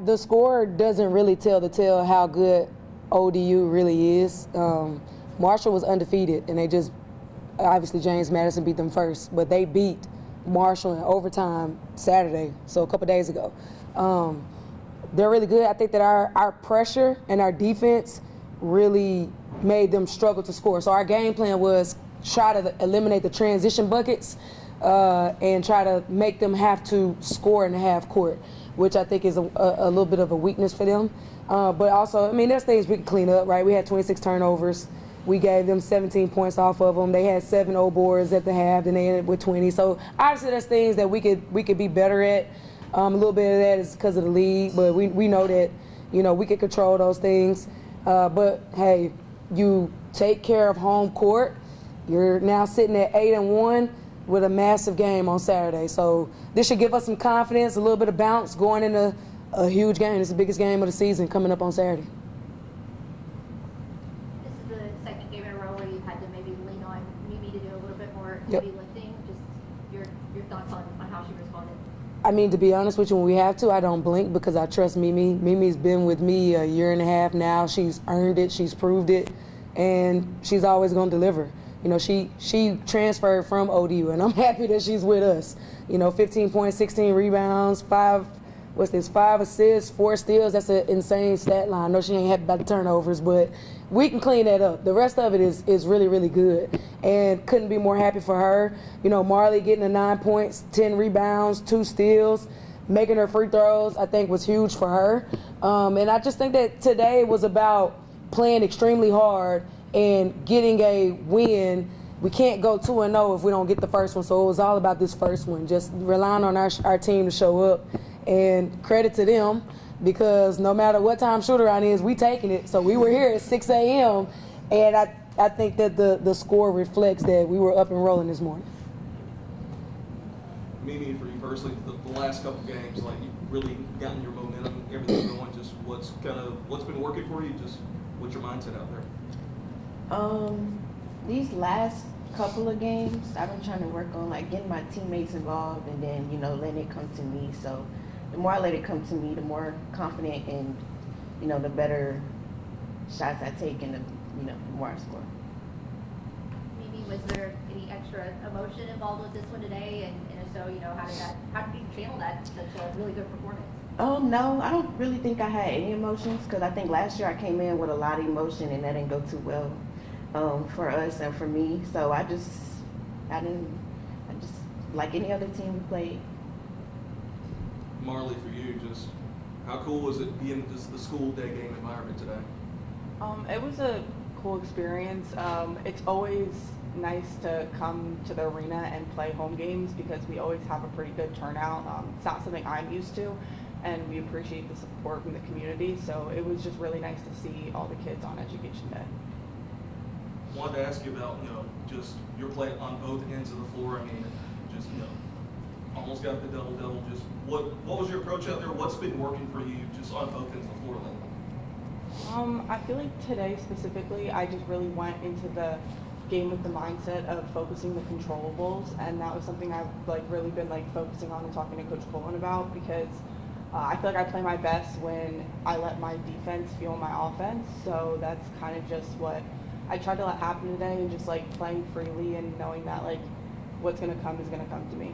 the score doesn't really tell the tale how good ODU really is. Marshall was undefeated, and they just, obviously James Madison beat them first, but they beat Marshall in overtime Saturday, so a couple days ago. They're really good. I think that our pressure and our defense really made them struggle to score. So our game plan was try to eliminate the transition buckets and try to make them have to score in the half court, which I think is a little bit of a weakness for them. But also, I mean, there's things we can clean up, right? We had 26 turnovers. We gave them 17 points off of them. They had 7 O boards at the half, and they ended with 20. So obviously, there's things that we could be better at. A little bit of that is because of the league, but we know that, you know, we can control those things. But hey, you take care of home court. You're now sitting at 8-1 with a massive game on Saturday. So this should give us some confidence, a little bit of bounce going into a huge game. It's the biggest game of the season coming up on Saturday. This is the second game in a row where you've had to maybe lean on Mimi to do a little bit more heavy lifting. Just your thoughts on how she responded. I mean, to be honest with you, when we have to, I don't blink because I trust Mimi. Mimi's been with me a year and a half now. She's earned it. She's proved it. And she's always going to deliver. You know, she transferred from ODU, and I'm happy that she's with us. You know, 15 points, 16 rebounds, 5 assists, 4 steals. That's an insane stat line. I know she ain't happy about the turnovers, but we can clean that up. The rest of it is really, really good, and couldn't be more happy for her. You know, Marlie getting the 9 points, 10 rebounds, 2 steals, making her free throws, I think was huge for her. And I just think that today was about playing extremely hard and getting a win. We can't go 2-0 if we don't get the first one. So it was all about this first one, just relying on our team to show up. And credit to them, because no matter what time shoot-around is, we taking it. So we were here at 6 a.m. and I think that the score reflects that we were up and rolling this morning. Mimi, for you personally, the last couple games, like you've really gotten your momentum, everything going. Just what's been working for you? Just what's your mindset out there? These last couple of games, I've been trying to work on like getting my teammates involved, and then, you know, letting it come to me. So the more I let it come to me, the more confident and, you know, the better shots I take, and the more I score. Maybe was there any extra emotion involved with this one today? And if so, you know, how did you channel that such a really good performance? No, I don't really think I had any emotions, because I think last year I came in with a lot of emotion and that didn't go too well for us and for me. So I just like any other team we played. Marlie, for you, just how cool was it being just the school day game environment today? It was a cool experience. It's always nice to come to the arena and play home games because we always have a pretty good turnout. It's not something I'm used to, and we appreciate the support from the community. So it was just really nice to see all the kids on Education Day. I wanted to ask you about, you know, just your play on both ends of the floor. I mean, just, you know, almost got the double-double. Just what was your approach out there? What's been working for you just on both ends of the floor lately? I feel like today specifically, I just really went into the game with the mindset of focusing the controllables, and that was something I've really been focusing on and talking to Coach Coleman about, because I feel like I play my best when I let my defense fuel my offense. So that's kind of just what I tried to let happen today, and just playing freely and knowing that what's going to come is going to come to me.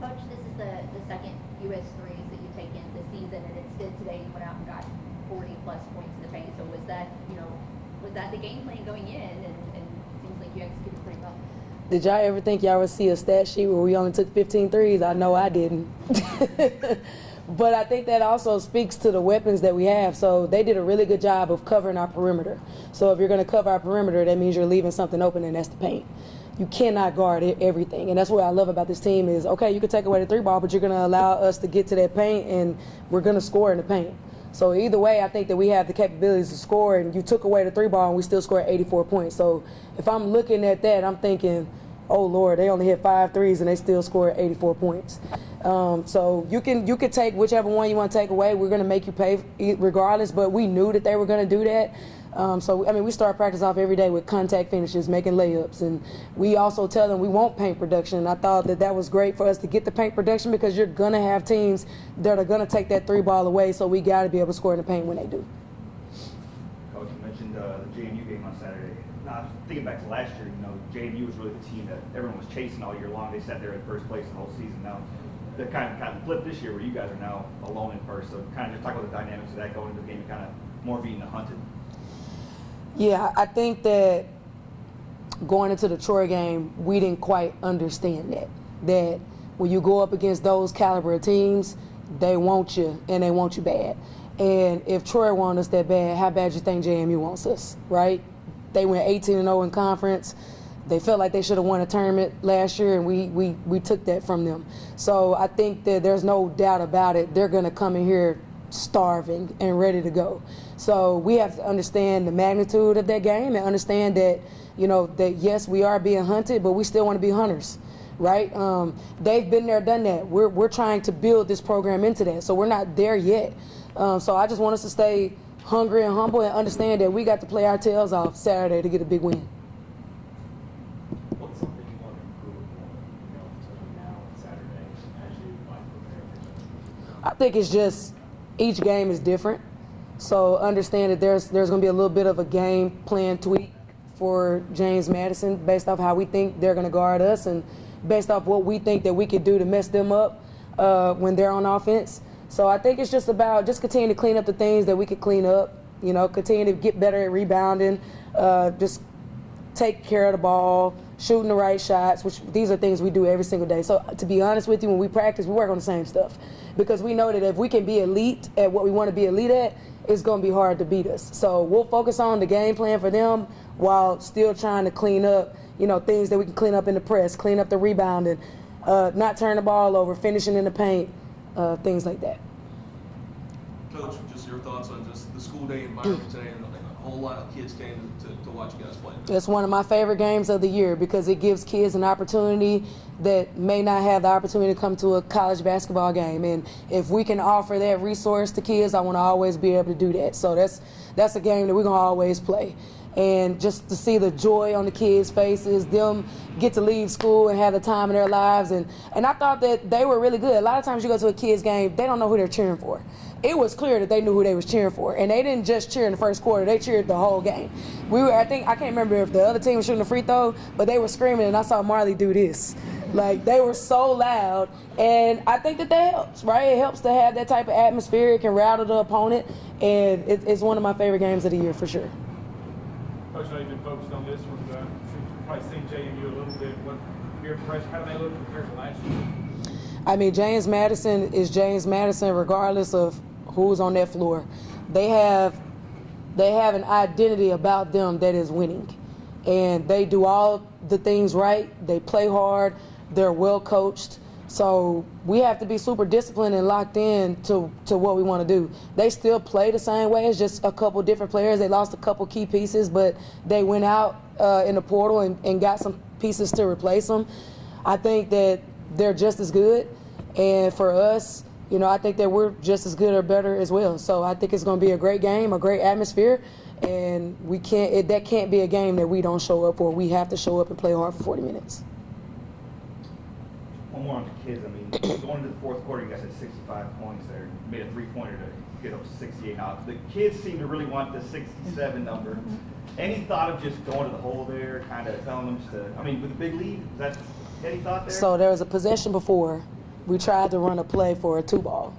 Coach, this is the second U.S. threes that you've taken this season, and instead today you went out and got 40+ points in the paint. So was that the game plan going in? And it seems like you executed pretty well. Did y'all ever think y'all would see a stat sheet where we only took 15 threes? I know I didn't. But I think that also speaks to the weapons that we have. So they did a really good job of covering our perimeter. So if you're going to cover our perimeter, that means you're leaving something open, and that's the paint. You cannot guard everything. And that's what I love about this team is, okay, you can take away the 3-ball, but you're going to allow us to get to that paint, and we're going to score in the paint. So either way, I think that we have the capabilities to score, and you took away the 3-ball, and we still scored 84 points. So if I'm looking at that, I'm thinking, oh, Lord, they only hit 5 threes, and they still scored 84 points. So you can take whichever one you want to take away. We're going to make you pay regardless, but we knew that they were going to do that. So, I mean, we start practice off every day with contact finishes, making layups. And we also tell them we want paint production. And I thought that was great for us to get the paint production because you're going to have teams that are going to take that 3-ball away. So we got to be able to score in the paint when they do. Coach, you mentioned the JMU game on Saturday. Now, thinking back to last year, JMU was really the team that everyone was chasing all year long. They sat there in first place the whole season. Now, they're kind of flipped this year where you guys are now alone in first. So kind of just talk about the dynamics of that going into the game and kind of more being the hunted. Yeah, I think that going into the Troy game, we didn't quite understand that when you go up against those caliber of teams, they want you, and they want you bad. And if Troy wants us that bad, how bad you think JMU wants us, right? They went 18-0 in conference. They felt like they should have won a tournament last year, and we took that from them. So I think that there's no doubt about it. They're going to come in here starving and ready to go. So we have to understand the magnitude of that game and understand that, that yes, we are being hunted, but we still want to be hunters, right? They've been there, done that. We're trying to build this program into that, so we're not there yet. So I just want us to stay hungry and humble and understand that we got to play our tails off Saturday to get a big win. What's something you want to improve on, between now and Saturday as you prepare for that? I think it's just each game is different. So understand that there's going to be a little bit of a game plan tweak for James Madison based off how we think they're going to guard us and based off what we think that we could do to mess them up when they're on offense. So I think it's just about just continue to clean up the things that we could clean up, continue to get better at rebounding, just take care of the ball, shooting the right shots, which these are things we do every single day. So to be honest with you, when we practice, we work on the same stuff because we know that if we can be elite at what we want to be elite at, it's going to be hard to beat us. So we'll focus on the game plan for them while still trying to clean up, things that we can clean up in the press, clean up the rebounding, not turn the ball over, finishing in the paint, things like that. Coach, just your thoughts on just the school day environment today, and a whole lot of kids came to watch you guys play. It's one of my favorite games of the year because it gives kids an opportunity that may not have the opportunity to come to a college basketball game. And if we can offer that resource to kids, I want to always be able to do that. So that's a game that we're going to always play. And just to see the joy on the kids' faces, them get to leave school and have the time in their lives. And I thought that they were really good. A lot of times you go to a kids' game, they don't know who they're cheering for. It was clear that they knew who they was cheering for. And they didn't just cheer in the first quarter, they cheered the whole game. I can't remember if the other team was shooting a free throw, but they were screaming and I saw Marlie do this. Like, they were so loud. And I think that helps, right? It helps to have that type of atmosphere. It can rattle the opponent. And it's one of my favorite games of the year for sure. Coach, I know you've been focused on this one. You've probably seen JMU a little bit. What your impression? How do they look compared to last year? I mean, James Madison is James Madison regardless of who's on that floor. They have an identity about them that is winning. And they do all the things right. They play hard. They're well coached. So we have to be super disciplined and locked in to what we want to do. They still play the same way. It's just a couple different players. They lost a couple key pieces, but they went out in the portal and got some pieces to replace them. I think that they're just as good. And for us, I think that we're just as good or better as well. So I think it's going to be a great game, a great atmosphere. And that can't be a game that we don't show up for. We have to show up and play hard for 40 minutes. One more on the kids. I mean, going into the fourth quarter, you guys had 65 points there. You made a three-pointer to get up to 68. Now, the kids seem to really want the 67 number. Any thought of just going to the hole there, kind of telling them with a big lead? Is that any thought there? So there was a possession before. We tried to run a play for a 2-ball.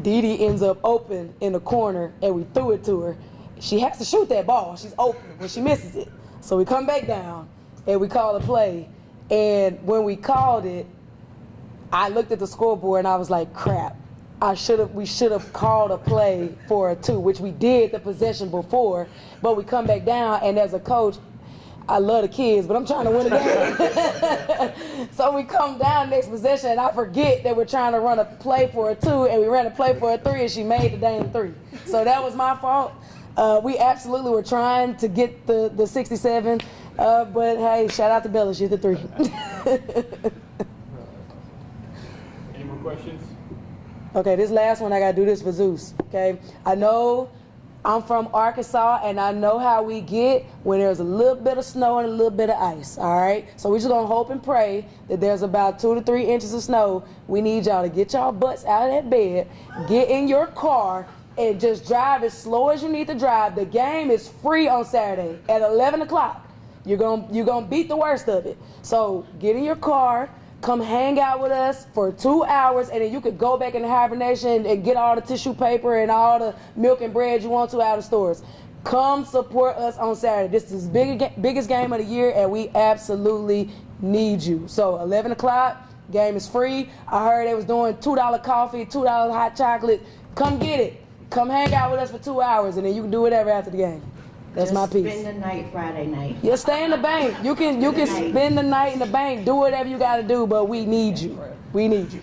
Didi ends up open in the corner, and we threw it to her. She has to shoot that ball. She's open when she misses it. So we come back down, and we call a play. And when we called it, I looked at the scoreboard and I was like, crap. We should have called a play for a 2, which we did the possession before, but we come back down, and as a coach, I love the kids, but I'm trying to win a game. So we come down next possession, and I forget that we're trying to run a play for a 2, and we ran a play for a 3, and she made the damn 3. So that was my fault. We absolutely were trying to get the 67, but hey, shout out to Bella, she's the 3. Any more questions? Okay, this last one, I got to do this for Zeus, okay? I know I'm from Arkansas, and I know how we get when there's a little bit of snow and a little bit of ice, all right? So we're just going to hope and pray that there's about 2 to 3 inches of snow. We need y'all to get y'all butts out of that bed, get in your car, and just drive as slow as you need to drive. The game is free on Saturday at 11 o'clock. You're gonna beat the worst of it. So get in your car, come hang out with us for 2 hours, and then you could go back into hibernation and get all the tissue paper and all the milk and bread you want to out of stores. Come support us on Saturday. This is biggest game of the year, and we absolutely need you. So 11 o'clock, game is free. I heard they was doing $2 coffee, $2 hot chocolate. Come get it. Come hang out with us for 2 hours, and then you can do whatever after the game. That's my piece. Spend the night Friday night. You stay in the bank. You can spend the night in the bank. Do whatever you got to do, but we need you. We need you.